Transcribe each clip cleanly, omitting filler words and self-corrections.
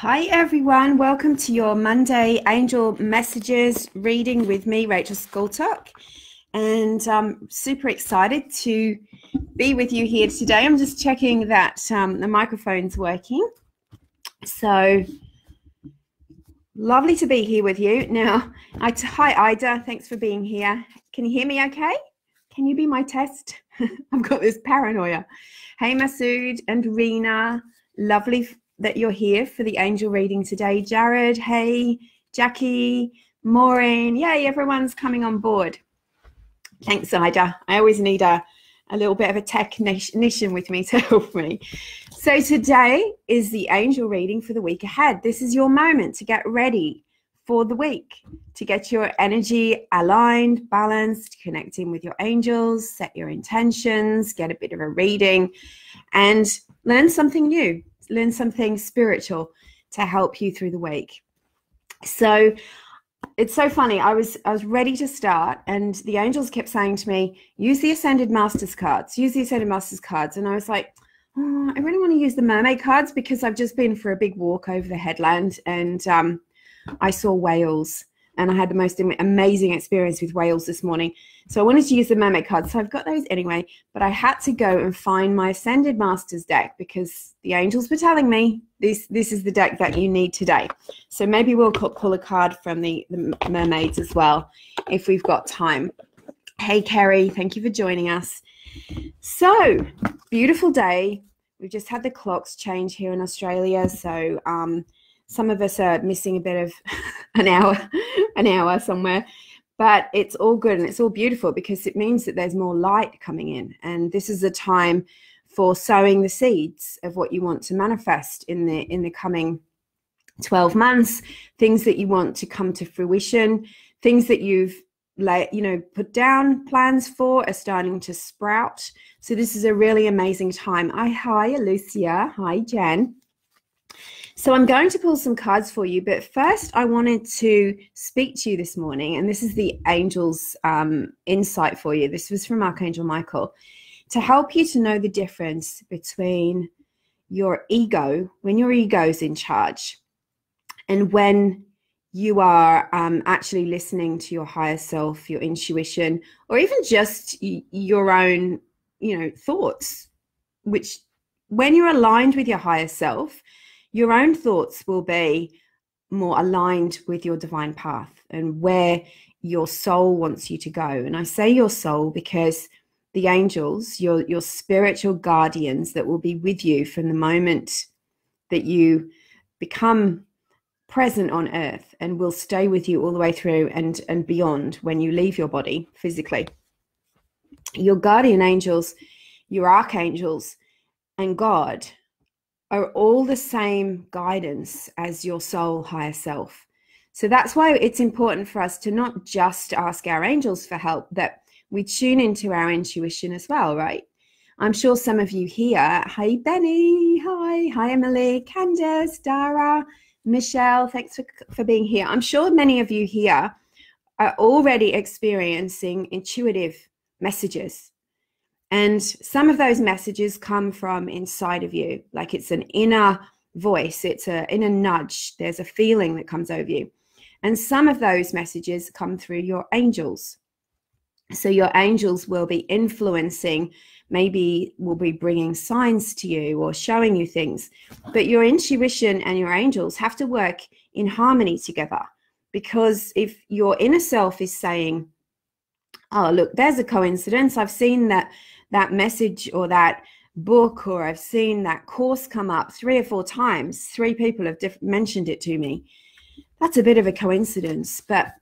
Hi everyone, welcome to your Monday Angel Messages reading with me, Rachel Scoltock, and I'm super excited to be with you here today. I'm just checking that the microphone's working. So lovely to be here with you. Now, hi Ida, thanks for being here. Can you hear me okay? Can you be my test? I've got this paranoia. Hey Masood and Rena, lovely that you're here for the angel reading today. Jared, hey, Jackie, Maureen, yay, everyone's coming on board. Thanks, Ida. I always need a little bit of a technician with me to help me. So today is the angel reading for the week ahead. This is your moment to get ready for the week, to get your energy aligned, balanced, connecting with your angels, set your intentions, get a bit of a reading, and learn something new. Learn something spiritual to help you through the week. So it's so funny. I was ready to start, and the angels kept saying to me, use the Ascended Masters cards, use the Ascended Masters cards. And I was like, oh, I really want to use the mermaid cards because I've just been for a big walk over the headland, and I saw whales, and I had the most amazing experience with whales this morning. So I wanted to use the mermaid cards. So I've got those anyway, but I had to go and find my Ascended Masters deck because the angels were telling me this is the deck that you need today. So maybe we'll pull a card from the mermaids as well if we've got time. Hey, Kerry, thank you for joining us. So beautiful day. We've just had the clocks change here in Australia. So some of us are missing a bit of an hour somewhere. But it's all good and it's all beautiful because it means that there's more light coming in. And this is a time for sowing the seeds of what you want to manifest in the coming 12 months, things that you want to come to fruition, things that you've put down plans for are starting to sprout. So this is a really amazing time. Hi, Alicia. Hi, Jen. So I'm going to pull some cards for you, but first I wanted to speak to you this morning, and this is the angel's insight for you. This was from Archangel Michael, to help you to know the difference between your ego, when your ego is in charge, and when you are actually listening to your higher self, your intuition, or even just your own, thoughts, which when you're aligned with your higher self, your own thoughts will be more aligned with your divine path and where your soul wants you to go. And I say your soul because the angels, your spiritual guardians that will be with you from the moment that you become present on earth and will stay with you all the way through and beyond when you leave your body physically. Your guardian angels, your archangels, and God are all the same guidance as your soul higher self. So that's why it's important for us to not just ask our angels for help, that we tune into our intuition as well, right? I'm sure some of you here, hi Benny, hi Emily, Candace, Dara, Michelle, thanks for being here. I'm sure many of you here are already experiencing intuitive messages. And some of those messages come from inside of you, like it's an inner voice, it's an inner nudge, there's a feeling that comes over you. And some of those messages come through your angels. So your angels will be influencing, maybe will be bringing signs to you or showing you things. But your intuition and your angels have to work in harmony together, because if your inner self is saying, oh, look, there's a coincidence, I've seen that message or that book, or I've seen that course come up 3 or 4 times, 3 people have mentioned it to me, that's a bit of a coincidence. But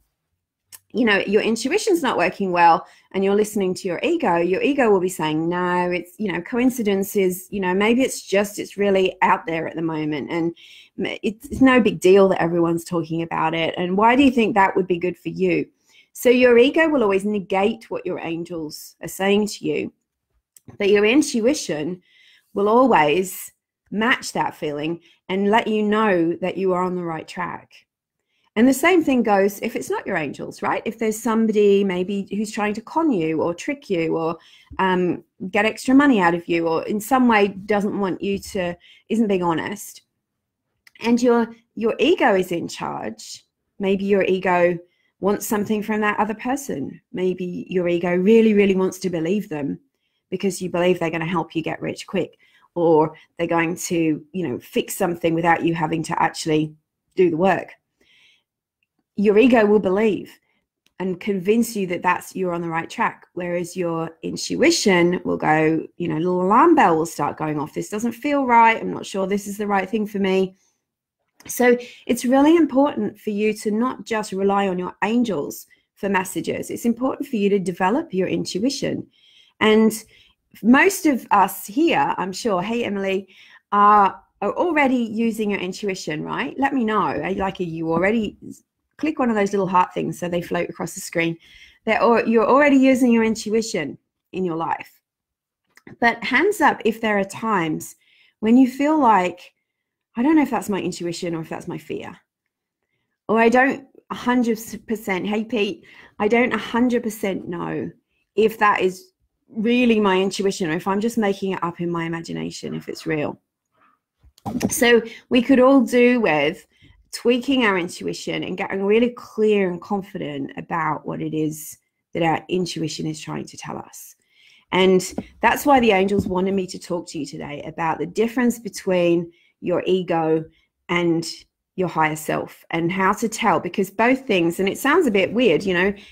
your intuition's not working well and you're listening to your ego will be saying, no, it's coincidence is, maybe it's really out there at the moment, and it's no big deal that everyone's talking about it, and why do you think that would be good for you? So your ego will always negate what your angels are saying to you, but your intuition will always match that feeling and let you know that you are on the right track. And the same thing goes if it's not your angels, right? If there's somebody maybe who's trying to con you or trick you or get extra money out of you, or in some way doesn't want you to, isn't being honest, And your ego is in charge. Maybe your ego wants something from that other person. Maybe your ego really, really wants to believe them because you believe they're going to help you get rich quick, or they're going to, fix something without you having to actually do the work. Your ego will believe and convince you that you're on the right track. Whereas your intuition will go, little alarm bell will start going off. This doesn't feel right. I'm not sure this is the right thing for me. So it's really important for you to not just rely on your angels for messages. It's important for you to develop your intuition. And most of us here, I'm sure, hey, Emily, are already using your intuition, right? Let me know. Like, are you already, click one of those little heart things so they float across the screen. You're already using your intuition in your life. But hands up if there are times when you feel like, I don't know if that's my intuition or if that's my fear. Or I don't 100%, hey Pete, I don't 100% know if that is really my intuition or if I'm just making it up in my imagination, if it's real. So we could all do with tweaking our intuition and getting really clear and confident about what it is that our intuition is trying to tell us. And that's why the angels wanted me to talk to you today about the difference between your ego and your higher self and how to tell, because both things, and it sounds a bit weird,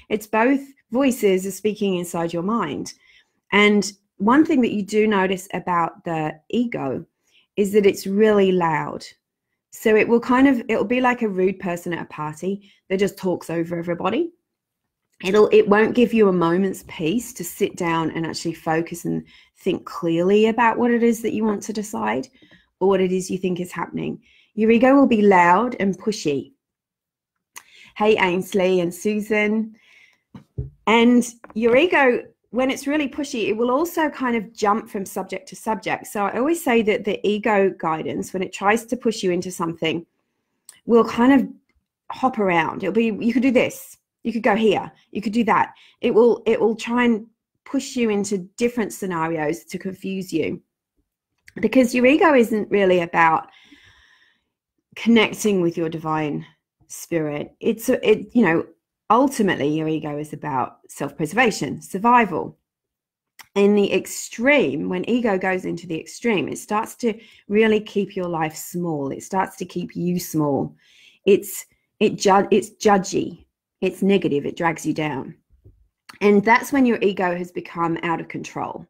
it's both voices are speaking inside your mind. And one thing that you do notice about the ego is that it's really loud. So it'll be like a rude person at a party that just talks over everybody. It won't give you a moment's peace to sit down and actually focus and think clearly about what it is that you want to decide or what it is you think is happening. Your ego will be loud and pushy. Hey, Ainsley and Susan. And your ego, when it's really pushy, it will also kind of jump from subject to subject. So I always say that the ego guidance, when it tries to push you into something, will kind of hop around. It'll be, you could do this, you could go here, you could do that. It will try and push you into different scenarios to confuse you. Because your ego isn't really about connecting with your divine spirit. Ultimately your ego is about self-preservation, survival. In the extreme, when ego goes into the extreme, it starts to really keep your life small. It starts to keep you small. It's judgy. It's negative. It drags you down. And that's when your ego has become out of control.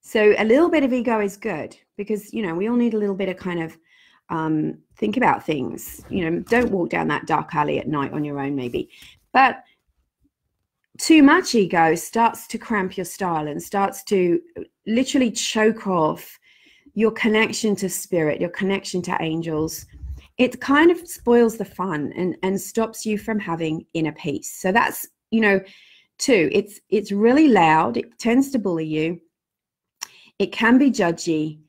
So a little bit of ego is good because, we all need a little bit of kind of think about things. Don't walk down that dark alley at night on your own, maybe. But too much ego starts to cramp your style and starts to literally choke off your connection to spirit, your connection to angels. It kind of spoils the fun and stops you from having inner peace. So that's, too. It's really loud. It tends to bully you. It can be judgy,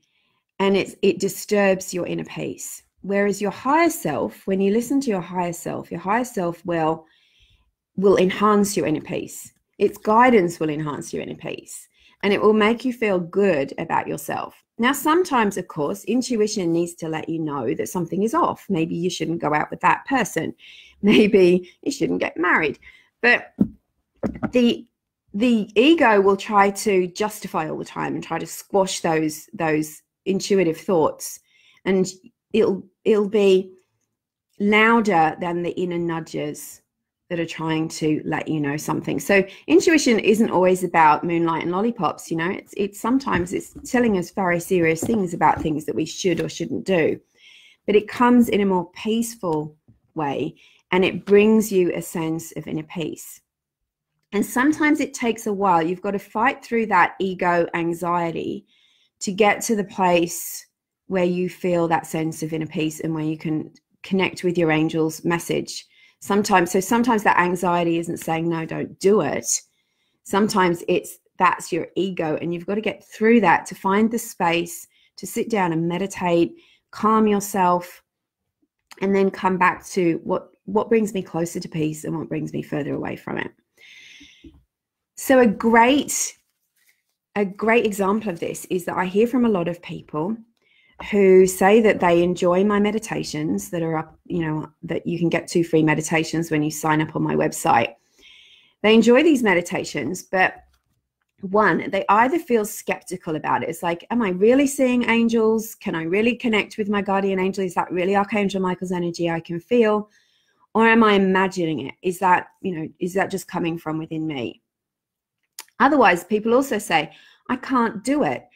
and it disturbs your inner peace. Whereas your higher self, when you listen to your higher self will enhance your inner peace. Its guidance will enhance your inner peace, and it will make you feel good about yourself. Now, sometimes, of course, intuition needs to let you know that something is off. Maybe you shouldn't go out with that person. Maybe you shouldn't get married. But the ego will try to justify all the time and try to squash those intuitive thoughts, and it'll be louder than the inner nudges that are trying to let you know something. So intuition isn't always about moonlight and lollipops. It's sometimes it's telling us very serious things about things that we should or shouldn't do, but it comes in a more peaceful way, and it brings you a sense of inner peace. And sometimes it takes a while. You've got to fight through that ego anxiety to get to the place where you feel that sense of inner peace and where you can connect with your angel's message. Sometimes that anxiety isn't saying, no, don't do it. Sometimes that's your ego, and you've got to get through that to find the space to sit down and meditate, calm yourself, and then come back to what brings me closer to peace and what brings me further away from it. So a great example of this is that I hear from a lot of people who say that they enjoy my meditations that are up, that you can get 2 free meditations when you sign up on my website. They enjoy these meditations, but one, they either feel skeptical about it. It's like, am I really seeing angels? Can I really connect with my guardian angel? Is that really Archangel Michael's energy I can feel? Or am I imagining it? Is that just coming from within me? Otherwise, people also say, I can't do it.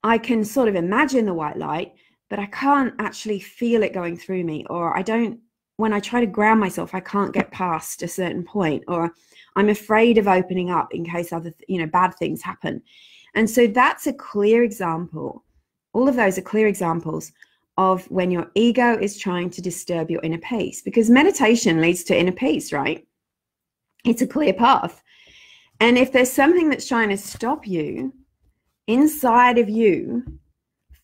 I can sort of imagine the white light, but I can't actually feel it going through me. Or when I try to ground myself, I can't get past a certain point, or I'm afraid of opening up in case other, bad things happen. And so that's a clear example. All of those are clear examples of when your ego is trying to disturb your inner peace, because meditation leads to inner peace, right? It's a clear path. And if there's something that's trying to stop you inside of you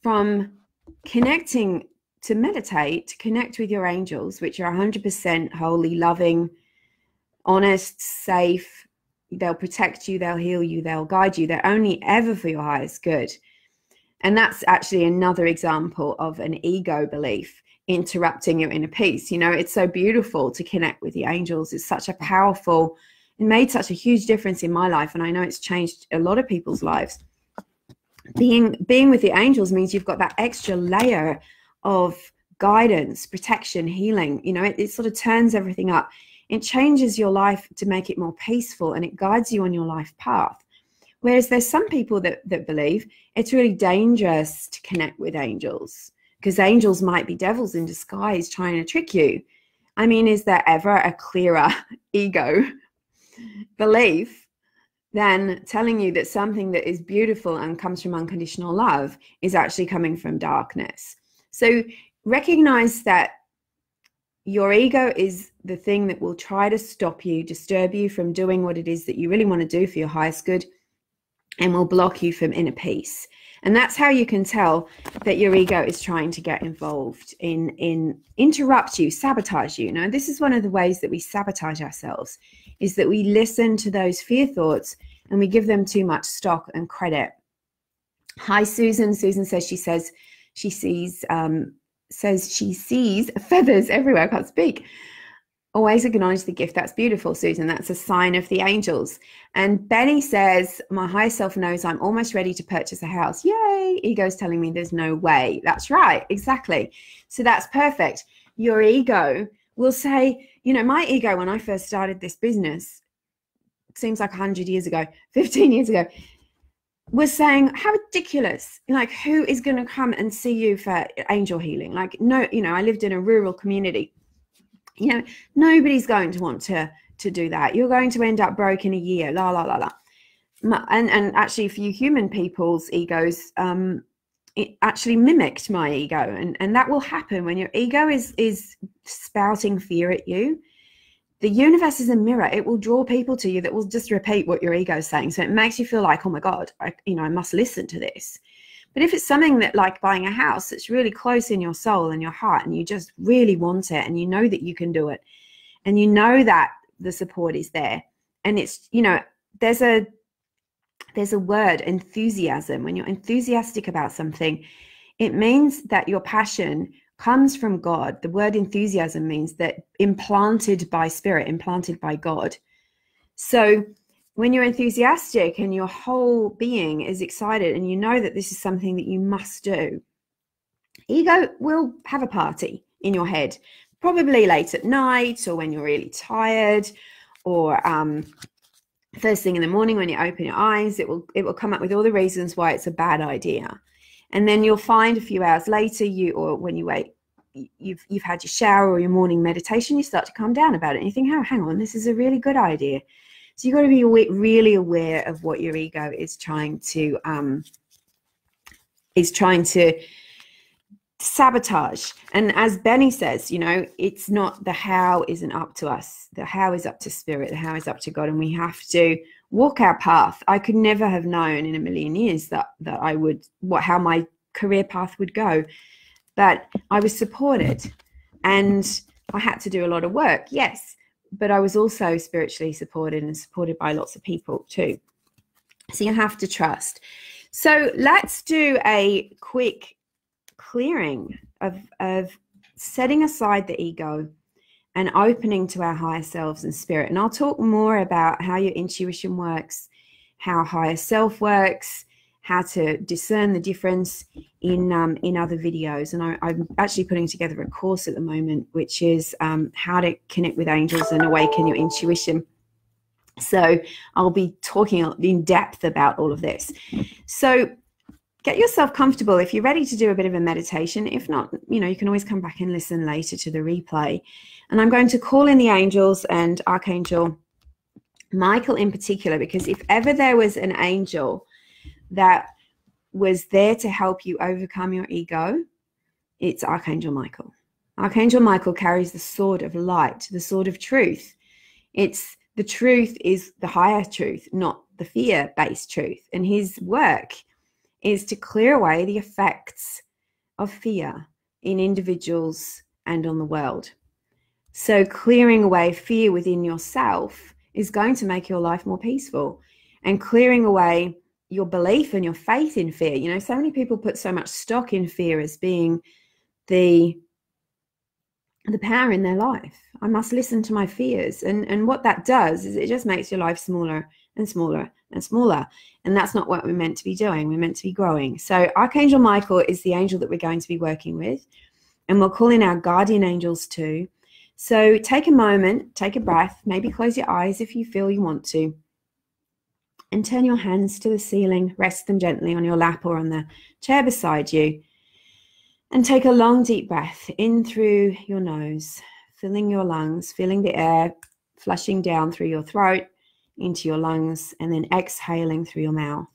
from connecting to meditate, to connect with your angels, which are 100% holy, loving, honest, safe, they'll protect you, they'll heal you, they'll guide you, they're only ever for your highest good. And that's actually another example of an ego belief interrupting your inner peace. It's so beautiful to connect with the angels. It's such a powerful, it made such a huge difference in my life, and I know it's changed a lot of people's lives. Being with the angels means you've got that extra layer of guidance, protection, healing. It sort of turns everything up. It changes your life to make it more peaceful, and it guides you on your life path. Whereas there's some people that believe it's really dangerous to connect with angels, because angels might be devils in disguise trying to trick you. I mean, is there ever a clearer ego belief than telling you that something that is beautiful and comes from unconditional love is actually coming from darkness? So recognize that your ego is the thing that will try to stop you, disturb you from doing what it is that you really want to do for your highest good, and will block you from inner peace. And that's how you can tell that your ego is trying to get involved in interrupt you, sabotage you. This is one of the ways that we sabotage ourselves, is that we listen to those fear thoughts and we give them too much stock and credit. Hi, Susan. Susan says she sees feathers everywhere. I can't speak. Always acknowledge the gift. That's beautiful, Susan. That's a sign of the angels. And Benny says, my higher self knows I'm almost ready to purchase a house. Yay. Ego's telling me there's no way. That's right. Exactly. So that's perfect. Your ego will say, my ego, when I first started this business, it seems like 100 years ago, 15 years ago, was saying, how ridiculous. Like, who is going to come and see you for angel healing? Like, no, I lived in a rural community. Nobody's going to want to do that. You're going to end up broke in a year, la, la, la, la. And actually, for you human people's egos, it actually mimicked my ego. And that will happen when your ego is spouting fear at you. The universe is a mirror. It will draw people to you that will just repeat what your ego is saying. So it makes you feel like, oh my God, I must listen to this. But if it's something that, like buying a house, that's really close in your soul and your heart, and you just really want it, and you know that you can do it, and you know that the support is there, and it's, there's a word, enthusiasm. When you're enthusiastic about something, it means that your passion comes from God. The word enthusiasm means that implanted by spirit, implanted by God. So when you're enthusiastic and your whole being is excited and you know that this is something that you must do, ego will have a party in your head, probably late at night, or when you're really tired, or first thing in the morning when you open your eyes. It will come up with all the reasons why it's a bad idea. And then you'll find a few hours later, or when you wake, you've had your shower or your morning meditation, you start to calm down about it and you think, oh, hang on, this is a really good idea. So you've got to be really aware of what your ego is trying to sabotage. And as Benny says, it's not, the how isn't up to us. The how is up to spirit. The how is up to God. And we have to walk our path. I could never have known in a million years that I would, how my career path would go. But I was supported, and I had to do a lot of work. Yes. But I was also spiritually supported, and supported by lots of people too. So you have to trust. So let's do a quick clearing, of setting aside the ego and opening to our higher selves and spirit. And I'll talk more about how your intuition works, how higher self works, how to discern the difference in other videos. And I'm actually putting together a course at the moment, which is how to connect with angels and awaken your intuition. So I'll be talking in depth about all of this. So get yourself comfortable if you're ready to do a bit of a meditation. If not, you can always come back and listen later to the replay. And I'm going to call in the angels and Archangel Michael in particular, because if ever there was an angel that was there to help you overcome your ego, it's Archangel Michael. Archangel Michael carries the sword of light, the sword of truth. The truth is the higher truth, not the fear-based truth. And his work is to clear away the effects of fear in individuals and on the world. So clearing away fear within yourself is going to make your life more peaceful, and clearing away your belief and your faith in fear. So many people put so much stock in fear as being the power in their life. I must listen to my fears. And what that does is it just makes your life smaller and smaller and smaller. And that's not what we're meant to be doing. We're meant to be growing. So Archangel Michael is the angel that we're going to be working with. And we'll call in our guardian angels too. So take a moment, take a breath, maybe close your eyes if you feel you want to. And turn your hands to the ceiling, rest them gently on your lap or on the chair beside you. And take a long, deep breath in through your nose, filling your lungs, feeling the air flushing down through your throat into your lungs, and then exhaling through your mouth.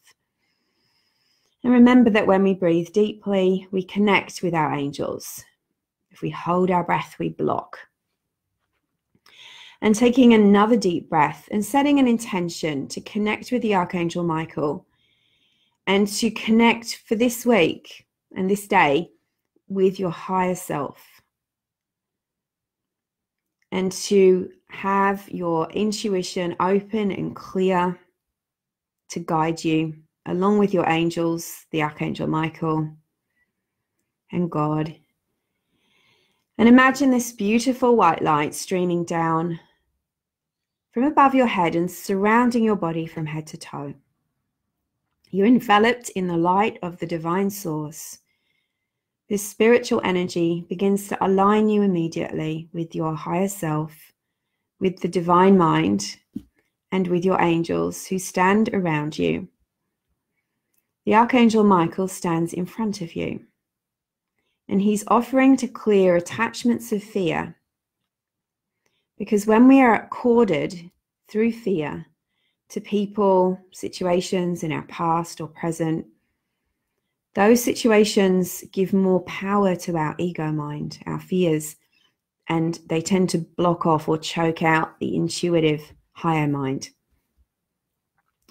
And remember that when we breathe deeply, we connect with our angels. If we hold our breath, we block. And taking another deep breath and setting an intention to connect with the Archangel Michael and to connect for this week and this day with your higher self, and to have your intuition open and clear to guide you, along with your angels, the Archangel Michael and God. And imagine this beautiful white light streaming down from above your head and surrounding your body from head to toe. You're enveloped in the light of the divine source. This spiritual energy begins to align you immediately with your higher self, with the divine mind, and with your angels who stand around you. The Archangel Michael stands in front of you, and he's offering to clear attachments of fear. Because when we are corded through fear to people, situations in our past or present, those situations give more power to our ego mind, our fears, and they tend to block off or choke out the intuitive higher mind.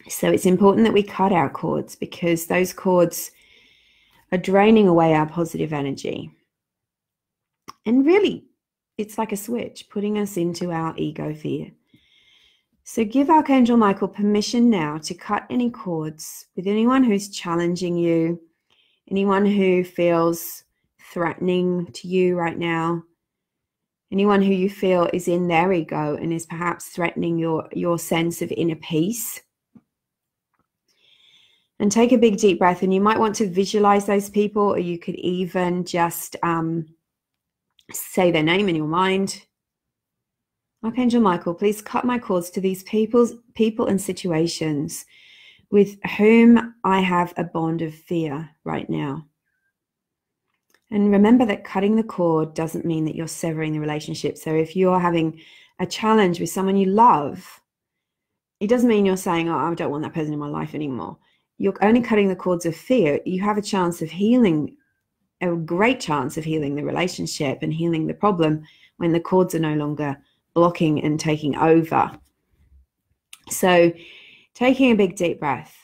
So it's important that we cut our cords, because those cords are draining away our positive energy. And really, it's like a switch, putting us into our ego fear. So give Archangel Michael permission now to cut any cords with anyone who's challenging you, anyone who feels threatening to you right now, anyone who you feel is in their ego and is perhaps threatening your sense of inner peace. And take a big deep breath, and you might want to visualize those people, or you could even just say their name in your mind. Archangel Michael, please cut my cords to these people and situations with whom I have a bond of fear right now. And remember that cutting the cord doesn't mean that you're severing the relationship. So if you're having a challenge with someone you love, it doesn't mean you're saying, oh, I don't want that person in my life anymore. You're only cutting the cords of fear. You have a chance of healing, a great chance of healing the relationship and healing the problem when the cords are no longer blocking and taking over. So taking a big deep breath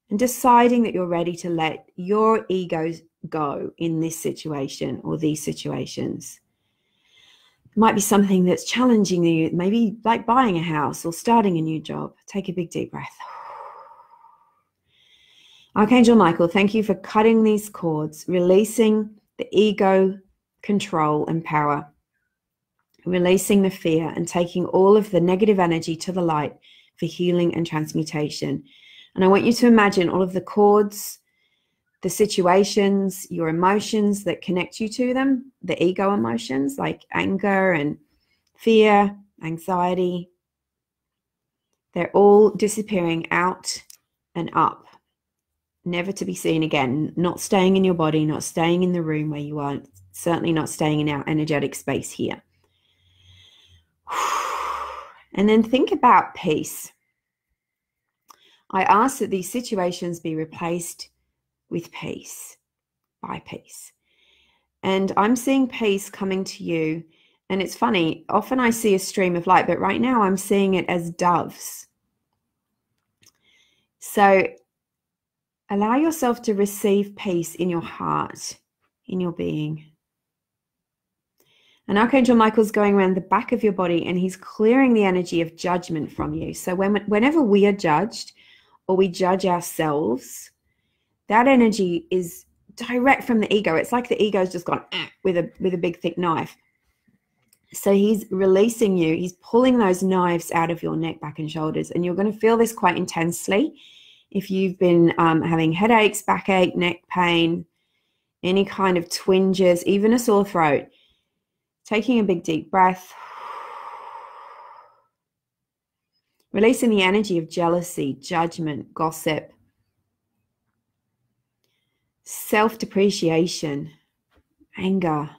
and deciding that you're ready to let your ego go in this situation or these situations. It might be something that's challenging you, maybe like buying a house or starting a new job. Take a big deep breath. Archangel Michael, thank you for cutting these cords, releasing the ego, control, and power. Releasing the fear and taking all of the negative energy to the light for healing and transmutation. And I want you to imagine all of the cords, the situations, your emotions that connect you to them, the ego emotions like anger and fear, anxiety. They're all disappearing out and up, never to be seen again, not staying in your body, not staying in the room where you are, certainly not staying in our energetic space here. And then think about peace. I ask that these situations be replaced with peace, by peace. And I'm seeing peace coming to you. And it's funny, often I see a stream of light, but right now I'm seeing it as doves. So allow yourself to receive peace in your heart, in your being. And Archangel Michael's going around the back of your body and he's clearing the energy of judgment from you. So whenever we are judged or we judge ourselves, that energy is direct from the ego. It's like the ego's just gone with a big thick knife. So he's releasing you. He's pulling those knives out of your neck, back and shoulders. And you're going to feel this quite intensely. If you've been having headaches, backache, neck pain, any kind of twinges, even a sore throat, taking a big deep breath, releasing the energy of jealousy, judgment, gossip, self-depreciation, anger.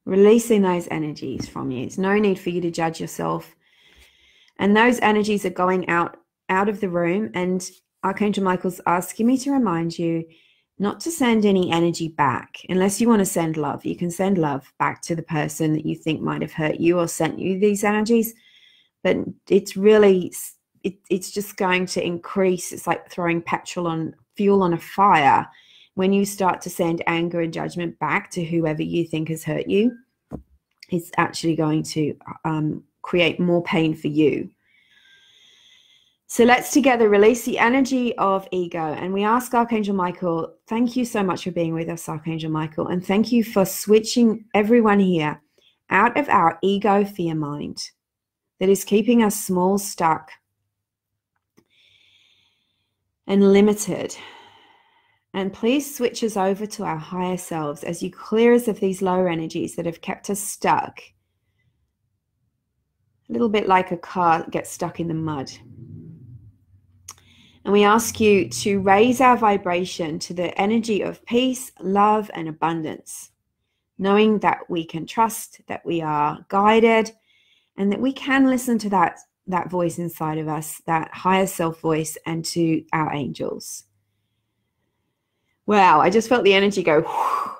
Releasing those energies from you. There's no need for you to judge yourself. And those energies are going out of the room. And Archangel Michael's asking me to remind you not to send any energy back. Unless you want to send love. You can send love back to the person that you think might have hurt you or sent you these energies. But it's really, it's just going to increase. It's like throwing fuel on a fire. When you start to send anger and judgment back to whoever you think has hurt you, it's actually going to create more pain for you. So let's together release the energy of ego. And we ask Archangel Michael, thank you so much for being with us, Archangel Michael. And thank you for switching everyone here out of our ego fear mind that is keeping us small, stuck, and limited. And please switch us over to our higher selves as you clear us of these lower energies that have kept us stuck. A little bit like a car gets stuck in the mud. And we ask you to raise our vibration to the energy of peace, love, and abundance, knowing that we can trust, that we are guided, and that we can listen to that voice inside of us, that higher self voice, and to our angels. Wow, I just felt the energy go. Whoosh.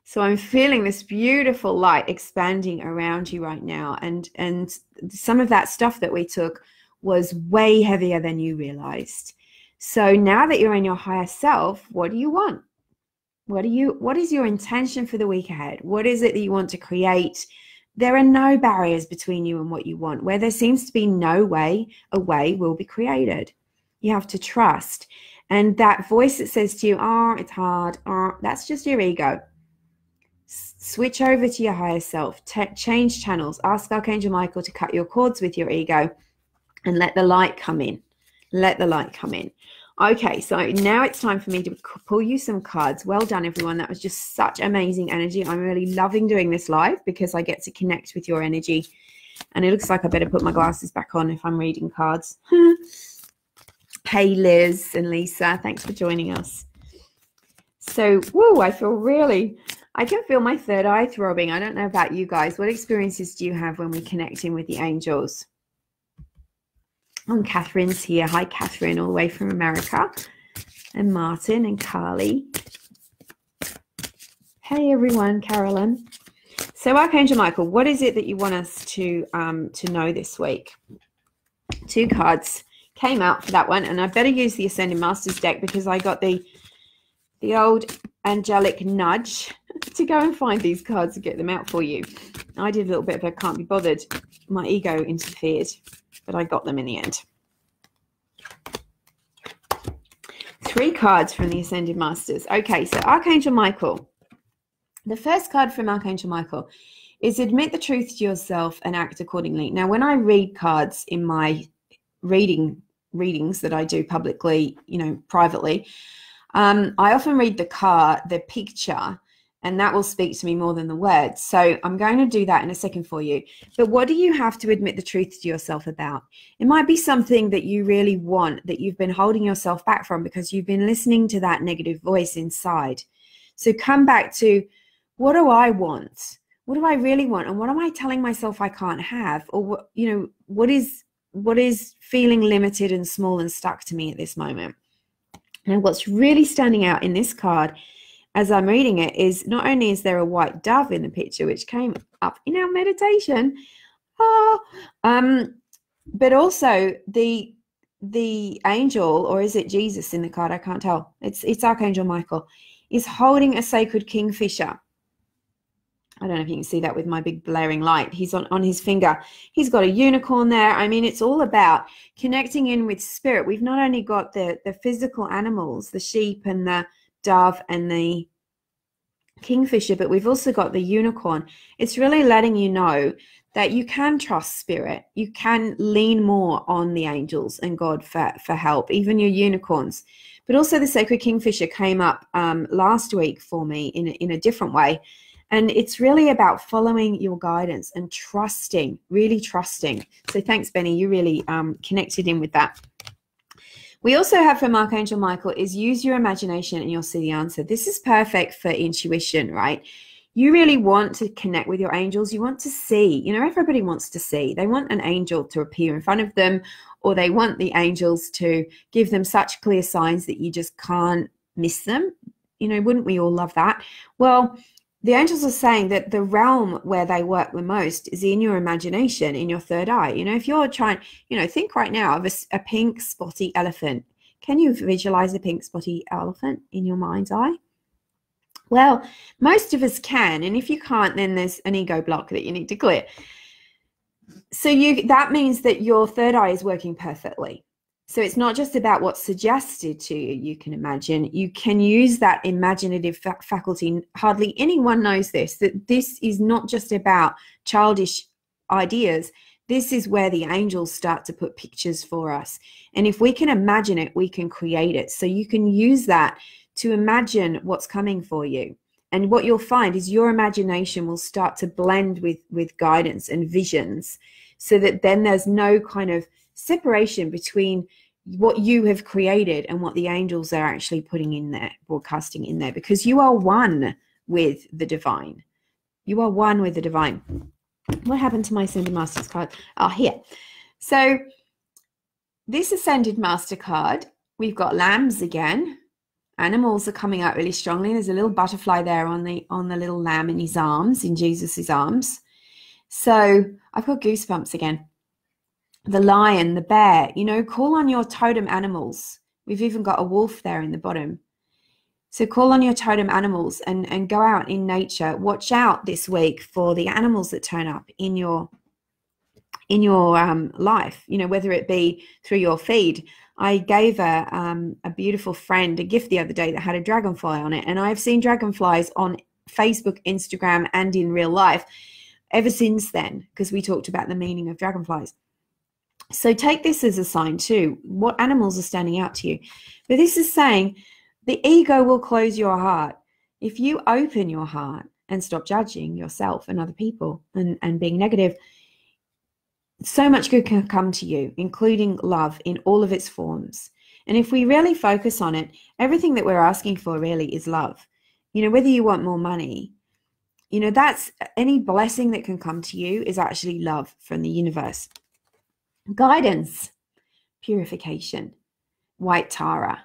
So I'm feeling this beautiful light expanding around you right now. And some of that stuff that we took was way heavier than you realized. So now that you're in your higher self, what do you want? What is your intention for the week ahead? What is it that you want to create? There are no barriers between you and what you want. Where there seems to be no way, a way will be created. You have to trust. And that voice that says to you, oh, it's hard, oh, that's just your ego. Switch over to your higher self. Change channels. Ask Archangel Michael to cut your cords with your ego and let the light come in. Let the light come in. Okay, so now it's time for me to pull you some cards. Well done, everyone. That was just such amazing energy. I'm really loving doing this live because I get to connect with your energy. And it looks like I better put my glasses back on if I'm reading cards. Hey, Liz and Lisa. Thanks for joining us. So, whoa, I can feel my third eye throbbing. I don't know about you guys. What experiences do you have when we connect in with the angels? And Catherine's here. Hi, Catherine, all the way from America. And Martin and Carly. Hey, everyone, Carolyn. So, Archangel Michael, what is it that you want us to know this week? 2 cards came out for that one, and I better use the Ascending Masters deck because I got the old angelic nudge to go and find these cards and get them out for you. I did a little bit of a can't be bothered. My ego interfered, but I got them in the end. 3 cards from the Ascended Masters. Okay, so Archangel Michael. The first card from Archangel Michael is admit the truth to yourself and act accordingly. Now, when I read cards in my readings that I do publicly, privately, I often read the picture, and that will speak to me more than the words. So I'm going to do that in a second for you. But what do you have to admit the truth to yourself about? It might be something that you really want, that you've been holding yourself back from because you've been listening to that negative voice inside. So come back to, what do I want? What do I really want? And what am I telling myself I can't have? Or, what is feeling limited and small and stuck to me at this moment? Now, what's really standing out in this card as I'm reading it is not only is there a white dove in the picture, which came up in our meditation, but also the angel, or is it Jesus in the card? I can't tell. It's Archangel Michael, is holding a sacred kingfisher. I don't know if you can see that with my big blaring light. He's on his finger. He's got a unicorn there. I mean, it's all about connecting in with spirit. We've not only got the physical animals, the sheep and the dove and the kingfisher, but we've also got the unicorn. It's really letting you know that you can trust spirit. You can lean more on the angels and God for help, even your unicorns. But also the sacred kingfisher came up last week for me in a different way. And it's really about following your guidance and trusting, really trusting. So thanks, Benny. You really connected in with that. We also have from Archangel Michael is use your imagination and you'll see the answer. This is perfect for intuition, right? You really want to connect with your angels. You want to see, everybody wants to see. They want an angel to appear in front of them, or they want the angels to give them such clear signs that you just can't miss them. Wouldn't we all love that? Well, the angels are saying that the realm where they work the most is in your imagination, in your third eye. If you're trying, think right now of a pink spotty elephant. Can you visualize a pink spotty elephant in your mind's eye? Well, most of us can. And if you can't, then there's an ego block that you need to clear. So that means that your third eye is working perfectly. So it's not just about what's suggested to you. You can imagine. You can use that imaginative faculty. Hardly anyone knows this, that this is not just about childish ideas. This is where the angels start to put pictures for us. And if we can imagine it, we can create it. So you can use that to imagine what's coming for you. And what you'll find is your imagination will start to blend with guidance and visions, so that then there's no kind of separation between what you have created and what the angels are actually putting in there, broadcasting in there, because you are one with the divine. You are one with the divine. What happened to my Ascended Masters card? Oh, here. So this Ascended Master card, we've got lambs again. Animals are coming out really strongly. There's a little butterfly there on the little lamb in his arms, in Jesus's arms. So I've got goosebumps again. The lion, the bear, call on your totem animals. We've even got a wolf there in the bottom. So call on your totem animals and go out in nature. Watch out this week for the animals that turn up in your life, whether it be through your feed. I gave a beautiful friend a gift the other day that had a dragonfly on it. And I've seen dragonflies on Facebook, Instagram, and in real life ever since then, because we talked about the meaning of dragonflies. So take this as a sign too. What animals are standing out to you? But this is saying the ego will close your heart. If you open your heart and stop judging yourself and other people and being negative, so much good can come to you, including love in all of its forms. And if we really focus on it, everything that we're asking for really is love. Whether you want more money, that's any blessing that can come to you is actually love from the universe. Guidance, purification, white Tara.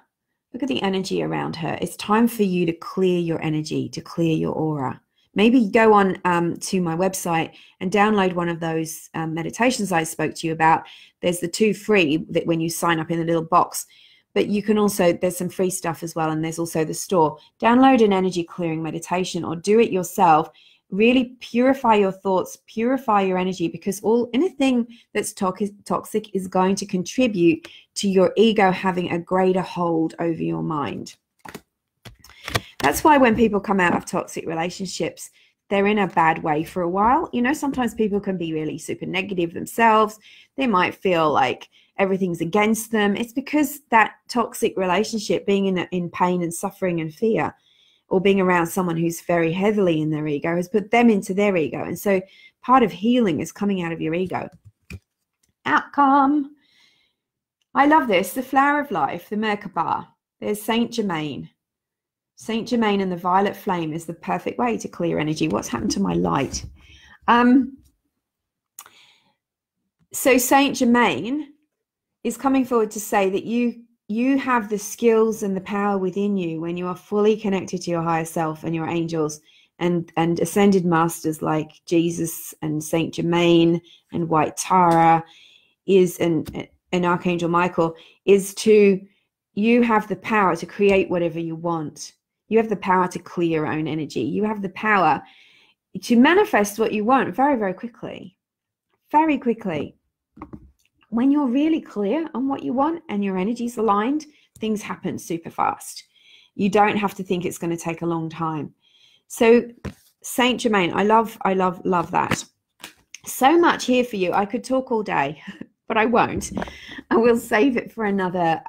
Look at the energy around her. It's time for you to clear your energy, to clear your aura. Maybe go on to my website and download one of those meditations I spoke to you about. There's the 2 free that when you sign up in the little box, but you can also, there's some free stuff as well. And there's also the store. Download an energy clearing meditation or do it yourself. really purify your thoughts, purify your energy, because anything that's toxic is going to contribute to your ego having a greater hold over your mind. That's why when people come out of toxic relationships, they're in a bad way for a while. You know, sometimes people can be really super negative themselves. They might feel like everything's against them. It's because that toxic relationship, being in pain and suffering and fear, or being around someone who's very heavily in their ego, has put them into their ego. And so part of healing is coming out of your ego. Outcome. I love this. The flower of life, the Merkaba. There's Saint Germain. Saint Germain and the violet flame is the perfect way to clear energy. What's happened to my light? So Saint Germain is coming forward to say that you have the skills and the power within you when you are fully connected to your higher self and your angels and ascended masters like Jesus and Saint Germain and White Tara and Archangel Michael, you have the power to create whatever you want. You have the power to clear your own energy. You have the power to manifest what you want very, very quickly. Very quickly. When you're really clear on what you want and your energy's aligned, things happen super fast. You don't have to think it's going to take a long time. So Saint Germain, I love that. So much here for you. I could talk all day, but I won't. I will save it for another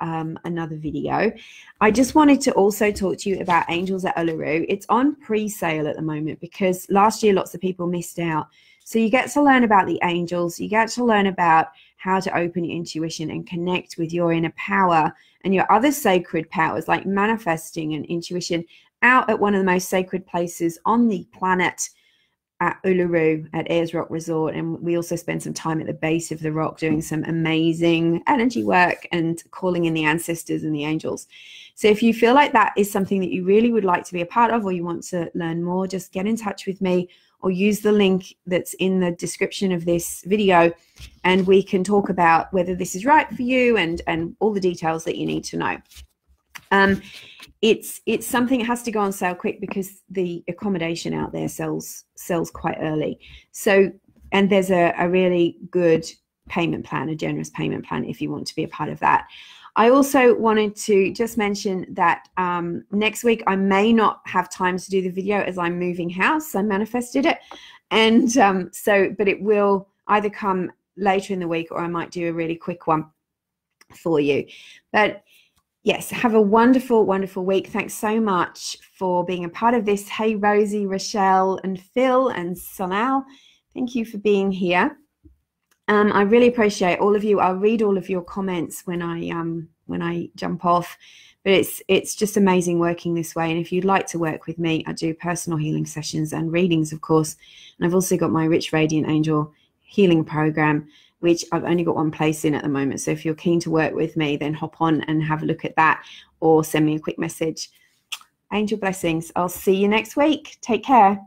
video. I just wanted to also talk to you about Angels at Uluru. It's on pre-sale at the moment because last year lots of people missed out. So you get to learn about the angels. You get to learn about how to open your intuition and connect with your inner power and your other sacred powers like manifesting and intuition out at one of the most sacred places on the planet, at Uluru at Ayers Rock Resort. And we also spend some time at the base of the rock doing some amazing energy work and calling in the ancestors and the angels. So if you feel like that is something that you really would like to be a part of, or you want to learn more, just get in touch with me or use the link that's in the description of this video, and we can talk about whether this is right for you and all the details that you need to know. It's something that has to go on sale quick because the accommodation out there sells quite early. So, and there's a really good payment plan, a generous payment plan if you want to be a part of that. I also wanted to just mention that next week I may not have time to do the video as I'm moving house. I manifested it. And but it will either come later in the week or I might do a really quick one for you. But yes, have a wonderful, wonderful week. Thanks so much for being a part of this. Hey, Rosie, Rochelle, and Phil, and Sonal. Thank you for being here. I really appreciate all of you. I'll read all of your comments when I jump off. But it's just amazing working this way. And if you'd like to work with me, I do personal healing sessions and readings, of course. And I've also got my Rich Radiant Angel healing program, which I've only got one place in at the moment. So if you're keen to work with me, then hop on and have a look at that or send me a quick message. Angel blessings. I'll see you next week. Take care.